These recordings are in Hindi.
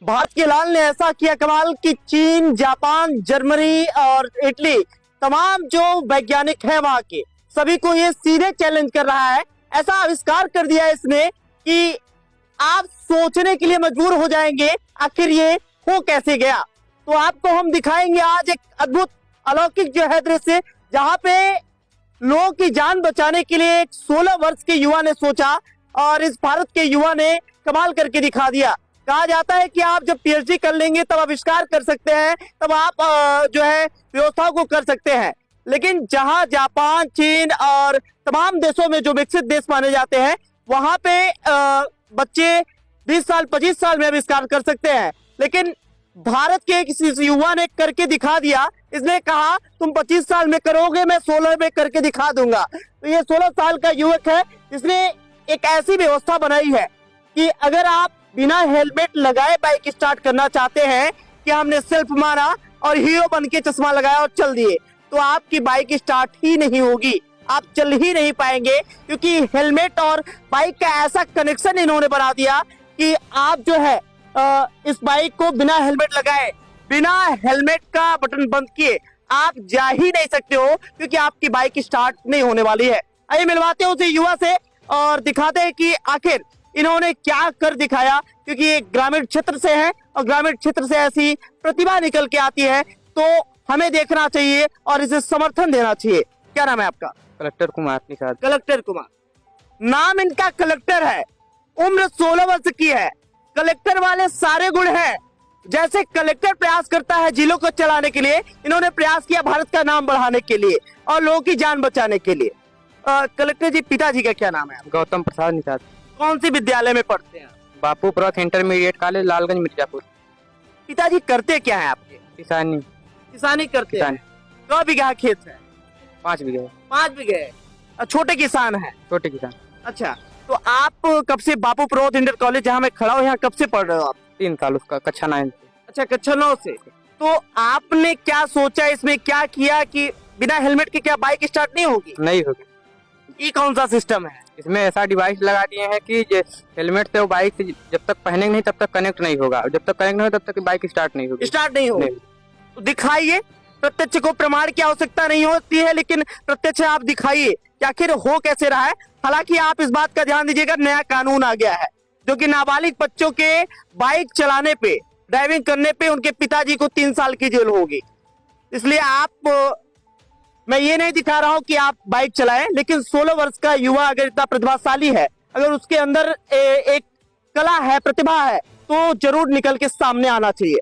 भारत के लाल ने ऐसा किया कमाल कि चीन, जापान, जर्मनी और इटली तमाम जो वैज्ञानिक है वहां के सभी को ये सीधे चैलेंज कर रहा है। ऐसा आविष्कार कर दिया है इसने कि आप सोचने के लिए मजबूर हो जाएंगे आखिर ये हो कैसे गया। तो आपको हम दिखाएंगे आज एक अद्भुत अलौकिक जो है दृश्य, जहां पे लोगों की जान बचाने के लिए एक 16 वर्ष के युवा ने सोचा और इस भारत के युवा ने कमाल करके दिखा दिया। कहा जाता है कि आप जब पीएचडी कर लेंगे तब आविष्कार कर सकते हैं, तब आप जो है व्यवस्थाओं को कर सकते हैं। लेकिन जहां जापान, चीन और तमाम देशों में जो विकसित देश माने जाते हैं वहां पे बच्चे 20 साल 25 साल में आविष्कार कर सकते हैं, लेकिन भारत के एक युवा ने करके दिखा दिया। इसने कहा तुम 25 साल में करोगे, मैं 16 में करके दिखा दूंगा। तो ये 16 साल का युवक है जिसने एक ऐसी व्यवस्था बनाई है कि अगर आप बिना हेलमेट लगाए बाइक स्टार्ट करना चाहते हैं कि हमने सेल्फ मारा और हीरो बन के चश्मा लगाया और चल दिए, तो आपकी बाइक स्टार्ट ही नहीं होगी, आप चल ही नहीं पाएंगे। क्योंकि हेलमेट और बाइक का ऐसा कनेक्शन इन्होंने बना दिया कि आप जो है इस बाइक को बिना हेलमेट लगाए, बिना हेलमेट का बटन बंद किए आप जा ही नहीं सकते हो, क्योंकि आपकी बाइक स्टार्ट नहीं होने वाली है। आइए मिलवाते हैं उसे युवा से और दिखाते हैं कि आखिर इन्होंने क्या कर दिखाया। क्योंकि ये ग्रामीण क्षेत्र से है और ग्रामीण क्षेत्र से ऐसी प्रतिभा निकल के आती है, तो हमें देखना चाहिए और इसे समर्थन देना चाहिए। क्या नाम है आपका? कलेक्टर कुमार निषाद। कलेक्टर कुमार नाम इनका कलेक्टर है, उम्र 16 वर्ष की है। कलेक्टर वाले सारे गुण हैं। जैसे कलेक्टर प्रयास करता है जिलों को चलाने के लिए, इन्होंने प्रयास किया भारत का नाम बढ़ाने के लिए और लोगों की जान बचाने के लिए। कलेक्टर जी, पिताजी का क्या नाम है? गौतम प्रसाद निषाद। कौन सी विद्यालय में पढ़ते हैं? बापू प्रथ इंटरमीडिएट कॉलेज, लालगंज, मिर्जापुर। पिताजी करते क्या है आपके? किसानी। किसानी करते हैं। कौ बीघा खेत है? 5 बीघे। 5 बीघे। छोटे किसान है? छोटे किसान। अच्छा, तो आप कब से बापू प्रौद्ध इंटर कॉलेज जहाँ मैं खड़ा हूँ यहाँ कब से पढ़ रहे हो आप? 3 साल उसका, कक्षा 9 से। अच्छा, कक्षा 9 से। तो आपने क्या सोचा, इसमें क्या किया कि बिना हेलमेट के क्या बाइक स्टार्ट नहीं होगी? नहीं होगी। ये कौन सा सिस्टम है? इसमें ऐसा डिवाइस लगा दिए हैं कि हेलमेट से वो बाइक से जब तक पहनेंगे नहीं तब तक कनेक्ट नहीं होगा, जब तक कनेक्ट नहीं होगा तब तक बाइक स्टार्ट नहीं होगी। स्टार्ट नहीं होगी। तो दिखाइए, प्रत्यक्ष को प्रमाण की आवश्यकता नहीं होती है, लेकिन प्रत्यक्ष आप दिखाइए कि आखिर हो कैसे रहा है। हालांकि आप इस बात का ध्यान दीजिएगा, नया कानून आ गया है जो कि नाबालिग बच्चों के बाइक चलाने पे, ड्राइविंग करने पे उनके पिताजी को 3 साल की जेल होगी। इसलिए मैं ये नहीं दिखा रहा हूं कि आप बाइक चलाएं, लेकिन 16 वर्ष का युवा अगर इतना प्रतिभाशाली है, अगर उसके अंदर एक कला है, प्रतिभा है, तो जरूर निकल के सामने आना चाहिए।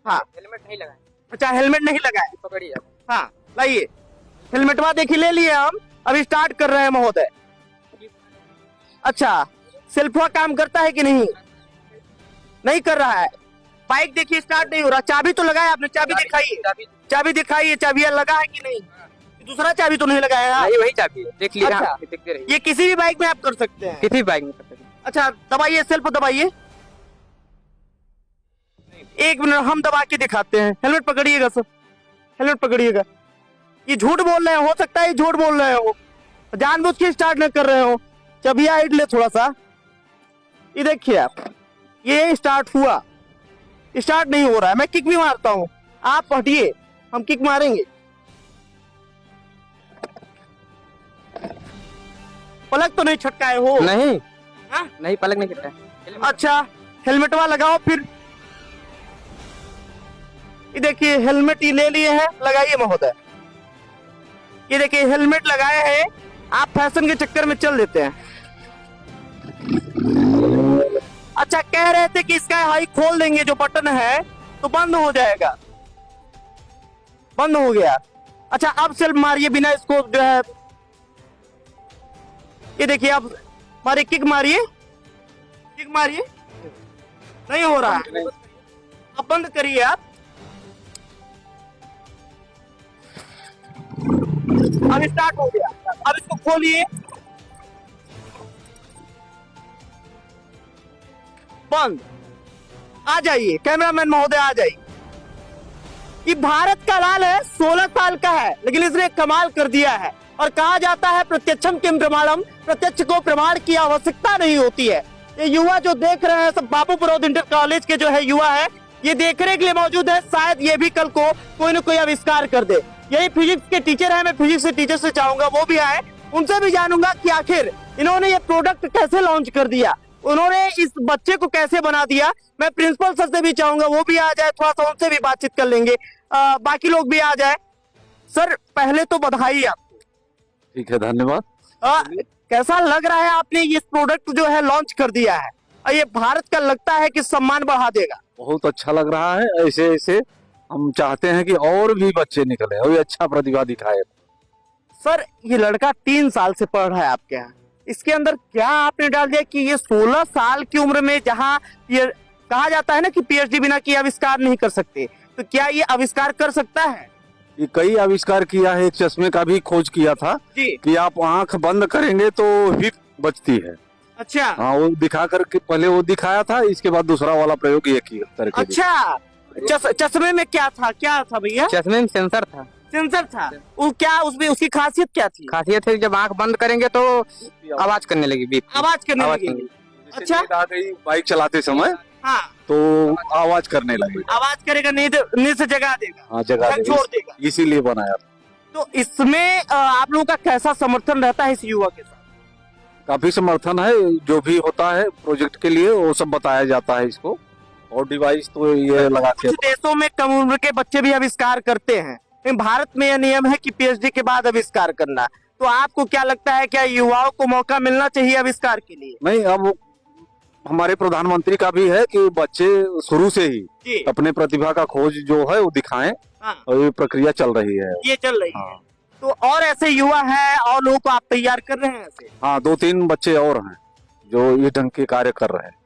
हाँ, हेलमेट नहीं लगाए। अच्छा, हेलमेट नहीं लगाए। पकड़िए। हाँ, लाइए हेलमेटवा, देखिए ले लिए हम, अभी स्टार्ट कर रहे हैं महोदय। अच्छा, सेल्फवा काम करता है कि नहीं? नहीं कर रहा है। बाइक देखिए स्टार्ट नहीं हो रहा। चाबी तो लगाया आपने? चाबी दिखाइए, चाबी दिखाइए, चाबी लगा है कि नहीं? दूसरा चाबी तो नहीं लगाया? नहीं, वही चाबी है, देख लीजिए। अच्छा, देखते रहिए। ये किसी भी बाइक में आप कर सकते हैं? किसी भी बाइक में कर सकते हैं। अच्छा, दबाइए, सेल्फ दबाइए। 1 मिनट हम दबा के दिखाते हैं। हेलमेट पकड़िएगा सर, हेलमेट पकड़िएगा। ये झूठ बोल रहे हो सकता है ये झूठ बोल रहे हो, जानबूझ के स्टार्ट न कर रहे हो। चाबी हाइट ले थोड़ा सा। ये देखिए आप, ये स्टार्ट हुआ, स्टार्ट नहीं हो रहा है। मैं किक भी मारता हूँ, आप हटिए, हम किक मारेंगे। पलक तो नहीं छटकाए हो? नहीं। हाँ? नहीं, पलक नहीं छटका। अच्छा, हेलमेटवा लगाओ फिर। ये देखिए हेलमेट ही ले लिए हैं, लगाइए महोदय। ये देखिए हेलमेट लगाए हैं, आप फैशन के चक्कर में चल देते हैं। अच्छा, कह रहे थे कि इसका हाई खोल देंगे जो बटन है तो बंद हो जाएगा, बंद हो गया। अच्छा, अब सेल्फ मारिए बिना इसको जो है, ये देखिए अब मारिए, किक मारिए, किक मारिए, नहीं हो रहा है। अब बंद करिए आप। अब स्टार्ट हो गया, अब इसको खोलिए, बंद। आ जाइए कैमरामैन महोदय, आ जाइए। ये भारत का लाल है, 16 साल का है, लेकिन इसने कमाल कर दिया है। और कहा जाता है प्रत्यक्षम किम प्रमाणम, प्रत्यक्ष को प्रमाण की आवश्यकता नहीं होती है। ये युवा जो देख रहे हैं सब बाबू प्रौद इंटर कॉलेज के जो है युवा है, ये देखने के लिए मौजूद है। शायद ये भी कल को कोई न कोई आविष्कार कर दे। यही फिजिक्स के टीचर है, मैं फिजिक्स के टीचर से चाहूंगा वो भी आए, उनसे भी जानूंगा कि आखिर इन्होंने ये प्रोडक्ट कैसे लॉन्च कर दिया, उन्होंने इस बच्चे को कैसे बना दिया। मैं प्रिंसिपल सर से भी चाहूंगा वो भी आ जाए, थोड़ा सा उनसे भी बातचीत कर लेंगे, बाकी लोग भी आ जाए। सर पहले तो बधाई आपको। ठीक है, धन्यवाद। कैसा लग रहा है आपने ये प्रोडक्ट जो है लॉन्च कर दिया है, और ये भारत का लगता है कि सम्मान बढ़ा देगा? बहुत अच्छा लग रहा है। ऐसे ऐसे हम चाहते हैं कि और भी बच्चे निकले और ये अच्छा प्रतिभा दिखाए। सर ये लड़का 3 साल से पढ़ रहा है आपके यहाँ, इसके अंदर क्या आपने डाल दिया कि ये 16 साल की उम्र में, जहाँ ये कहा जाता है ना कि पीएचडी बिना किए आविष्कार नहीं कर सकते, तो क्या ये आविष्कार कर सकता है? ये कई आविष्कार किया है। एक चश्मे का भी खोज किया था जी। कि आप आंख बंद करेंगे तो हिट बचती है। अच्छा। हाँ, वो दिखा करके पहले वो दिखाया था, इसके बाद दूसरा वाला प्रयोग ये किया करके। अच्छा, चश्मे में क्या था भैया? चश्मे में सेंसर था। सेंसर था। वो क्या उसमें उसकी खासियत क्या थी? खासियत है जब आंख बंद करेंगे तो आवाज करने लगी, बीप आवाज करने आवाज लगी। जैसे अच्छा। नींद आ गई बाइक चलाते समय हाँ, तो आवाज करने लगी। आवाज करेगा, नींद से जगा देगा। हाँ, जगह छोड़ देगा। इसीलिए बनाया था। तो इसमें आप लोगों का कैसा समर्थन रहता है इस युवा के साथ? काफी समर्थन है। जो भी होता है प्रोजेक्ट के लिए वो सब बताया जाता है इसको, और डिवाइस तो ये लगा के। कुछ देशों में कम उम्र के बच्चे भी आविष्कार करते हैं, लेकिन भारत में यह नियम है कि पीएचडी के बाद आविष्कार करना। तो आपको क्या लगता है, क्या युवाओं को मौका मिलना चाहिए आविष्कार के लिए? नहीं, अब हमारे प्रधानमंत्री का भी है कि बच्चे शुरू से ही जी। अपने प्रतिभा का खोज जो है वो दिखाएं, हाँ, और ये प्रक्रिया चल रही है। ये चल रही है। हाँ। तो और ऐसे युवा है और लोगों को आप तैयार कर रहे हैं ऐसे? हाँ, 2-3 बच्चे और हैं जो ये ढंग के कार्य कर रहे हैं।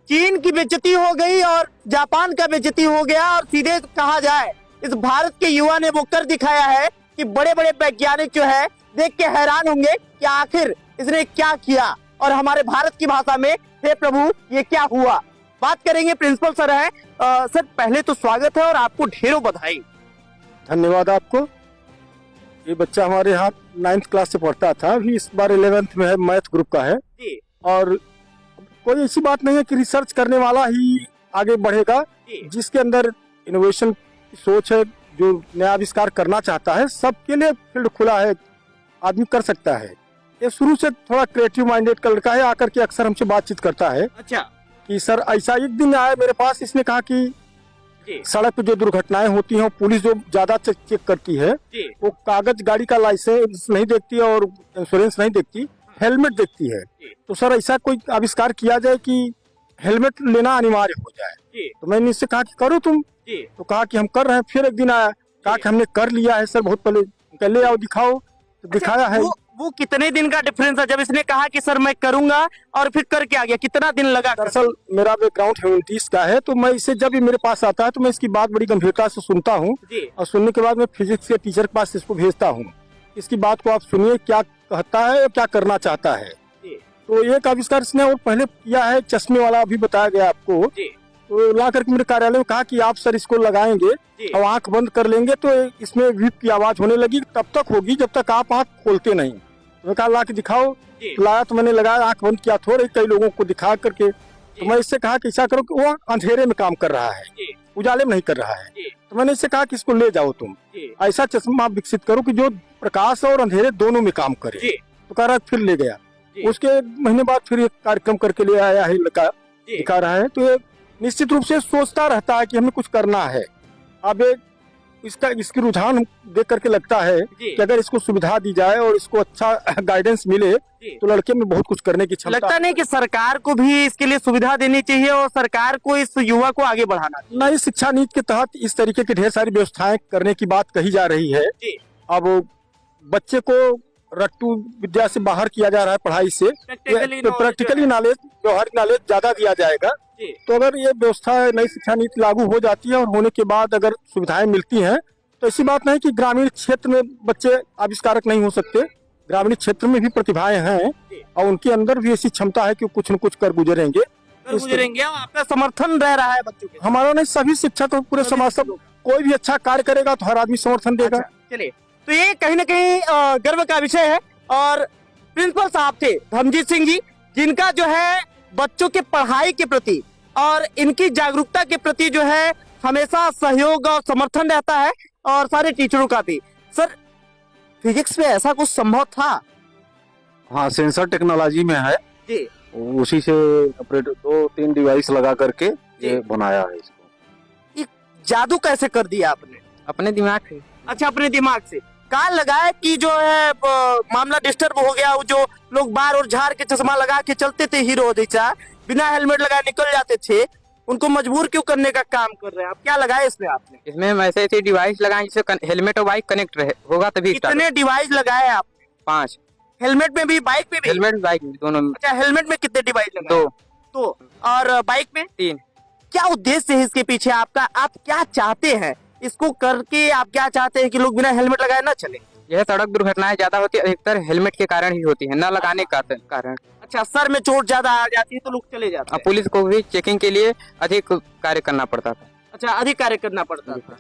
चीन की बेइज्जती हो गई और जापान का बेइज्जती हो गया, और सीधे कहा जाए इस भारत के युवा ने वो कर दिखाया है कि बड़े बड़े वैज्ञानिक जो है देख के हैरान होंगे कि आखिर इसने क्या किया, और हमारे भारत की भाषा में हे प्रभु ये क्या हुआ। बात करेंगे, प्रिंसिपल सर है। सर पहले तो स्वागत है और आपको ढेरों बधाई। धन्यवाद आपको। ये बच्चा हमारे यहाँ 9th क्लास से पढ़ता था, अभी इस बार 11th में है, मैथ ग्रुप का है। जी। और कोई ऐसी बात नहीं है कि रिसर्च करने वाला ही आगे बढ़ेगा। जी। जिसके अंदर इनोवेशन की सोच है, जो नया आविष्कार करना चाहता है, सबके लिए फील्ड खुला है, आदमी कर सकता है। ये शुरू से थोड़ा क्रिएटिव माइंडेड का लड़का है, आकर के अक्सर हमसे बातचीत करता है अच्छा। कि सर ऐसा। एक दिन आया मेरे पास, इसने कहा कि जी। सड़क पे जो दुर्घटनाएं होती हैं, पुलिस जो ज्यादा चेक करती है, जी। वो कागज गाड़ी का लाइसेंस नहीं देखती और इंश्योरेंस नहीं देखती, हेलमेट देखती है। तो सर ऐसा कोई आविष्कार किया जाए कि हेलमेट लेना अनिवार्य हो जाए। जी। तो मैंने इससे कहा कि करो तुम। जी। तो कहा कि हम कर रहे हैं। फिर एक दिन आया, कहा कि हमने कर लिया है सर, बहुत पहले आओ दिखाओ। तो दिखाया है। वो कितने दिन का डिफरेंस है जब इसने कहा कि सर मैं करूंगा, और फिर करके आ गया? कितना दिन लगा? दरअसल मेरा बैकग्राउंड ह्यूमैनिटीज का है, तो मैं इसे जब भी मेरे पास आता है तो मैं इसकी बात बड़ी गंभीरता से सुनता हूँ, जी। और सुनने के बाद मैं फिजिक्स के टीचर के पास इसको भेजता हूँ। इसकी बात को आप सुनिए, क्या कहता है, क्या करना चाहता है। जी। तो एक आविष्कार इसने और पहले किया है, चश्मे वाला, अभी बताया गया आपको। जी। तो ला करके मेरे कार्यालय में कहा कि आप सर इसको लगाएंगे जी। और आंख बंद कर लेंगे तो इसमें विप की आवाज होने लगी, तब तक होगी जब तक आप आंख खोलते नहीं। तो मैं कहा ला के दिखाओ। जी। लाया तो मैंने लगाया, आंख बंद किया, थोड़े कई लोगों को दिखा करके। तो मैं इससे कहा कि ऐसा करो कि वो अंधेरे में काम कर रहा है, जी। उजाले में नहीं कर रहा है। जी। तो मैंने इससे कहा कि इसको ले जाओ तुम, जी। ऐसा चश्मा विकसित करो कि जो प्रकाश और अंधेरे दोनों में काम करे। जी। तो कह रहा फिर ले गया। जी। उसके 1 महीने बाद फिर एक कार्यक्रम करके ले आया है लड़का, जी। दिखा रहा है। तो ये निश्चित रूप से सोचता रहता है कि हमें कुछ करना है। अब इसकी रुझान देख करके लगता है जी। कि अगर इसको सुविधा दी जाए और इसको अच्छा गाइडेंस मिले जी। तो लड़के में बहुत कुछ करने की क्षमता। लगता नहीं कि सरकार को भी इसके लिए सुविधा देनी चाहिए और सरकार को इस युवा को आगे बढ़ाना चाहिए? नई शिक्षा नीति के तहत इस तरीके की ढेर सारी व्यवस्थाएं करने की बात कही जा रही है। जी। अब बच्चे को रट्टू विद्या से बाहर किया जा रहा है, पढ़ाई से प्रैक्टिकली नॉलेज, व्यवहारिक नॉलेज ज्यादा दिया जाएगा। जी। तो अगर ये व्यवस्था नई शिक्षा नीति लागू हो जाती है और होने के बाद अगर सुविधाएं मिलती हैं, तो ऐसी बात नहीं कि ग्रामीण क्षेत्र में बच्चे आविष्कारक नहीं हो सकते। ग्रामीण क्षेत्र में भी प्रतिभाएं हैं और उनके अंदर भी ऐसी क्षमता है कि कुछ न कुछ कर गुजरेंगे। आपका समर्थन रह रहा है बच्चों के? हमारा नहीं, सभी शिक्षक, पूरे समाज, सब कोई भी अच्छा कार्य करेगा तो हर आदमी समर्थन देगा। चलिए, तो ये कहीं ना कहीं गर्व का विषय है। और प्रिंसिपल साहब थे धर्मजीत सिंह जी, जिनका जो है बच्चों के पढ़ाई के प्रति और इनकी जागरूकता के प्रति जो है हमेशा सहयोग और समर्थन रहता है, और सारे टीचरों का भी। सर, फिजिक्स में ऐसा कुछ संभव था? हाँ, सेंसर टेक्नोलॉजी में है जी उसी से ऑपरेट 2-3 डिवाइस लगा करके ये बनाया है इसको। ये जादू कैसे कर दिया आपने? अपने दिमाग से। अच्छा, अपने दिमाग से। कहाँ लगाया कि जो है मामला डिस्टर्ब हो गया, वो जो लोग बार और झाड़ के चश्मा लगा के चलते थे हीरो जैसा, बिना हेलमेट लगाए निकल जाते थे, उनको मजबूर क्यों करने का काम कर रहे हैं आप? क्या लगाया इसमें आपने? इसमें हम ऐसे ऐसे डिवाइस लगाए जिससे हेलमेट और बाइक कनेक्ट रहे होगा तभी स्टार्ट। कितने डिवाइस लगाए आप? 5। हेलमेट में भी, बाइक में भी? हेलमेट बाइक दोनों में। अच्छा, हेलमेट में कितने डिवाइस लगाए? 2। तो और बाइक में? 3। क्या उद्देश्य है इसके पीछे आपका? आप क्या चाहते हैं इसको करके? आप क्या चाहते हैं कि लोग बिना हेलमेट लगाए ना चले? यह सड़क दुर्घटनाएं ज्यादा होती है, अधिकतर हेलमेट के कारण ही होती है, न लगाने का कारण। अच्छा, सर में चोट ज्यादा आ जाती है तो लोग चले जाते अब हैं। पुलिस को भी चेकिंग के लिए अधिक कार्य करना पड़ता था। अच्छा, अधिक कार्य करना पड़ता था।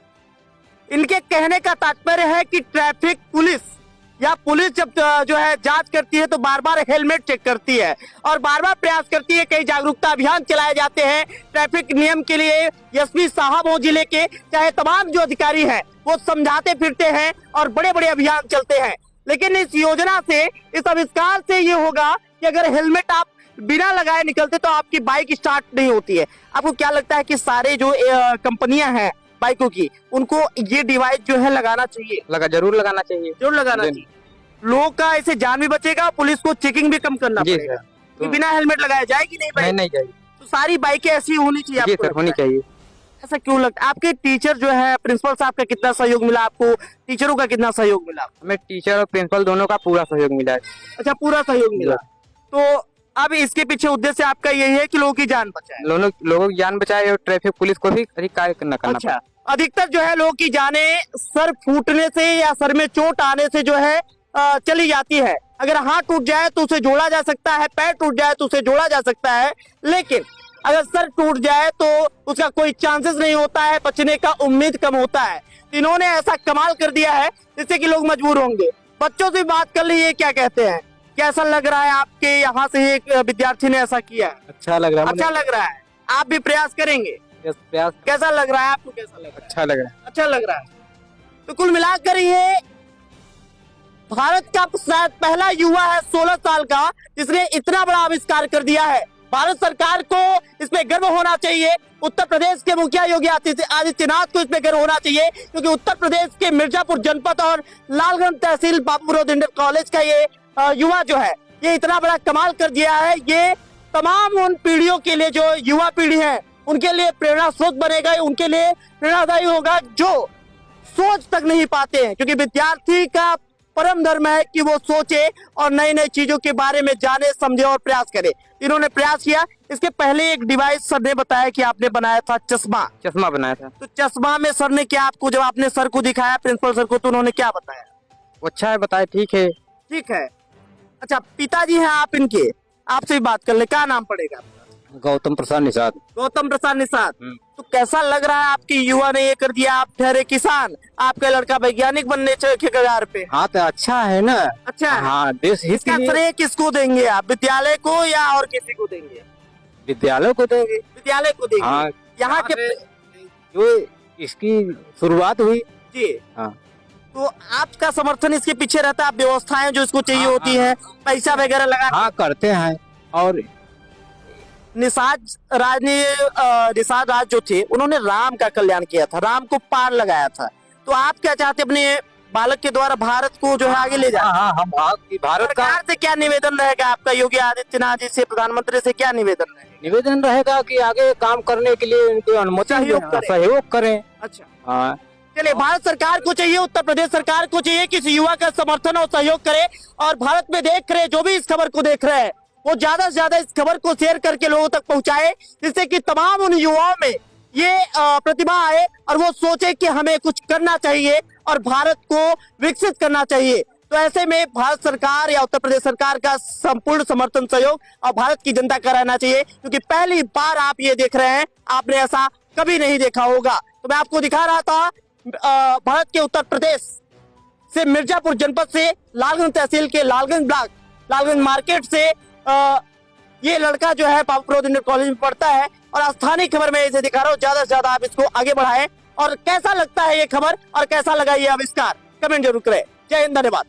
इनके कहने का तात्पर्य है कि ट्रैफिक पुलिस या पुलिस जब जो है जांच करती है तो बार बार हेलमेट चेक करती है और बार बार प्रयास करती है। कई जागरूकता अभियान चलाए जाते हैं ट्रैफिक नियम के लिए। एसपी साहब हो जिले के, चाहे तमाम जो अधिकारी हैं, वो समझाते फिरते हैं और बड़े बड़े अभियान चलते हैं। लेकिन इस योजना से, इस आविष्कार से ये होगा कि अगर हेलमेट आप बिना लगाए निकलते तो आपकी बाइक स्टार्ट नहीं होती है। आपको क्या लगता है कि सारे जो कंपनियां हैं बाइकों की, उनको ये डिवाइस जो है लगाना चाहिए? जरूर लगाना चाहिए। जरूर लगाना जी। चाहिए। लोगों का ऐसे जान भी बचेगा, पुलिस को चेकिंग भी कम करना जी पड़ेगा। सर। तो बिना हेलमेट लगाए जाएगी नहीं बाइक? नहीं जाएगी। तो सारी बाइकें ऐसी होनी चाहिए जी आपको सर, लगता होनी है? चाहिए। ऐसा क्यों लगता है? आपके टीचर जो है, प्रिंसिपल साहब का कितना सहयोग मिला आपको? टीचरों का कितना सहयोग मिला? हमें टीचर और प्रिंसिपल दोनों का पूरा सहयोग मिला है। अच्छा, पूरा सहयोग मिला। तो अब इसके पीछे उद्देश्य आपका यही है कि लोगों की जान बचाए? लोगों की जान बचाए और ट्रैफिक पुलिस को भी अधिक कार्य करना अच्छा, अधिकतर जो है लोगों की जाने सर फूटने से या सर में चोट आने से जो है चली जाती है। अगर हाथ टूट जाए तो उसे जोड़ा जा सकता है, पैर टूट जाए तो उसे जोड़ा जा सकता है, लेकिन अगर सर टूट जाए तो उसका कोई चांसेस नहीं होता है, बचने का उम्मीद कम होता है। इन्होंने ऐसा कमाल कर दिया है जिससे कि लोग मजबूर होंगे। बच्चों से बात कर लीजिए, क्या कहते हैं? कैसा लग रहा है? आपके यहाँ से एक विद्यार्थी ने ऐसा किया। अच्छा लग रहा है। अच्छा लग रहा है। आप भी प्रयास करेंगे? प्रयास। कैसा लग रहा है आपको? कैसा लग रहा है? अच्छा लग रहा है। अच्छा लग रहा है। तो कुल मिलाकर ये भारत का शायद पहला युवा है 16 साल का जिसने इतना बड़ा आविष्कार कर दिया है। भारत सरकार को इसमें गर्व होना चाहिए। उत्तर प्रदेश के मुखिया योगी आदित्यनाथ को इसमें गर्व होना चाहिए, क्योंकि उत्तर प्रदेश के मिर्जापुर जनपद और लालगंज तहसील बाबूराव इंटर कॉलेज का ये युवा जो है, ये इतना बड़ा कमाल कर दिया है। ये तमाम उन पीढ़ियों के लिए, जो युवा पीढ़ी है, उनके लिए प्रेरणा स्रोत बनेगा, उनके लिए प्रेरणादायी होगा, जो सोच तक नहीं पाते हैं। क्योंकि विद्यार्थी का परम धर्म है कि वो सोचे और नई नई चीजों के बारे में जाने, समझे और प्रयास करे। इन्होंने प्रयास किया। इसके पहले एक डिवाइस सर ने बताया कि आपने बनाया था चश्मा बनाया था। तो चश्मा में सर ने क्या आपको, जब आपने सर को दिखाया, प्रिंसिपल सर को, तो उन्होंने क्या बताया? वो अच्छा है, बताए ठीक है। ठीक है। अच्छा, पिताजी हैं आप इनके, आपसे भी बात कर ले। क्या नाम पड़ेगा? गौतम प्रसाद निषाद। गौतम प्रसाद निषाद। तो कैसा लग रहा है आपकी युवा ने ये कर दिया? आप ठहरे किसान, आपका लड़का वैज्ञानिक बनने के कगार पे। हाँ, तो अच्छा है ना। अच्छा है। हाँ, देश हित इसका के लिए श्रेय किसको देंगे आप? विद्यालय को या और किसी को देंगे? विद्यालय को देंगे। विद्यालय को देंगे। हाँ, यहाँ के जो इसकी शुरुआत हुई। जी हाँ। तो आपका समर्थन इसके पीछे रहता है? व्यवस्थाएं जो इसको चाहिए होती है, पैसा वगैरह लगा? हाँ, करते हैं। और निषाद राज जो थे, उन्होंने राम का कल्याण किया था, राम को पार लगाया था। तो आप क्या चाहते अपने बालक के द्वारा भारत को जो है आगे ले जाए? हाँ, हम भारत का सरकार से क्या निवेदन रहेगा आपका? योगी आदित्यनाथ जी से, प्रधानमंत्री से क्या निवेदन रहेगा? निवेदन रहेगा कि आगे काम करने के लिए उनको अनुमति सहयोग करें। अच्छा, हाँ। चलिए, भारत सरकार को चाहिए, उत्तर प्रदेश सरकार को चाहिए कि इस युवा का समर्थन और सहयोग करे, और भारत में देख रहे जो भी इस खबर को देख रहे हैं, वो ज्यादा से ज्यादा इस खबर को शेयर करके लोगों तक पहुंचाए, जिससे कि तमाम उन युवाओं में ये प्रतिभा आए और वो सोचे कि हमें कुछ करना चाहिए और भारत को विकसित करना चाहिए। तो ऐसे में भारत सरकार या उत्तर प्रदेश सरकार का संपूर्ण समर्थन, सहयोग और भारत की जनता का रहना चाहिए, क्योंकि पहली बार आप ये देख रहे हैं, आपने ऐसा कभी नहीं देखा होगा। तो मैं आपको दिखा रहा था भारत के उत्तर प्रदेश से, मिर्जापुर जनपद से, लालगंज तहसील के लालगंज ब्लॉक, लालगंज मार्केट से ये लड़का जो है बाबूपुर इंटर कॉलेज में पढ़ता है और स्थानीय खबर में इसे दिखा रहा हूँ। ज्यादा से ज्यादा आप इसको आगे बढ़ाएं और कैसा लगता है ये खबर और कैसा लगा ये आविष्कार कमेंट जरूर करें। जय हिंद, धन्यवाद।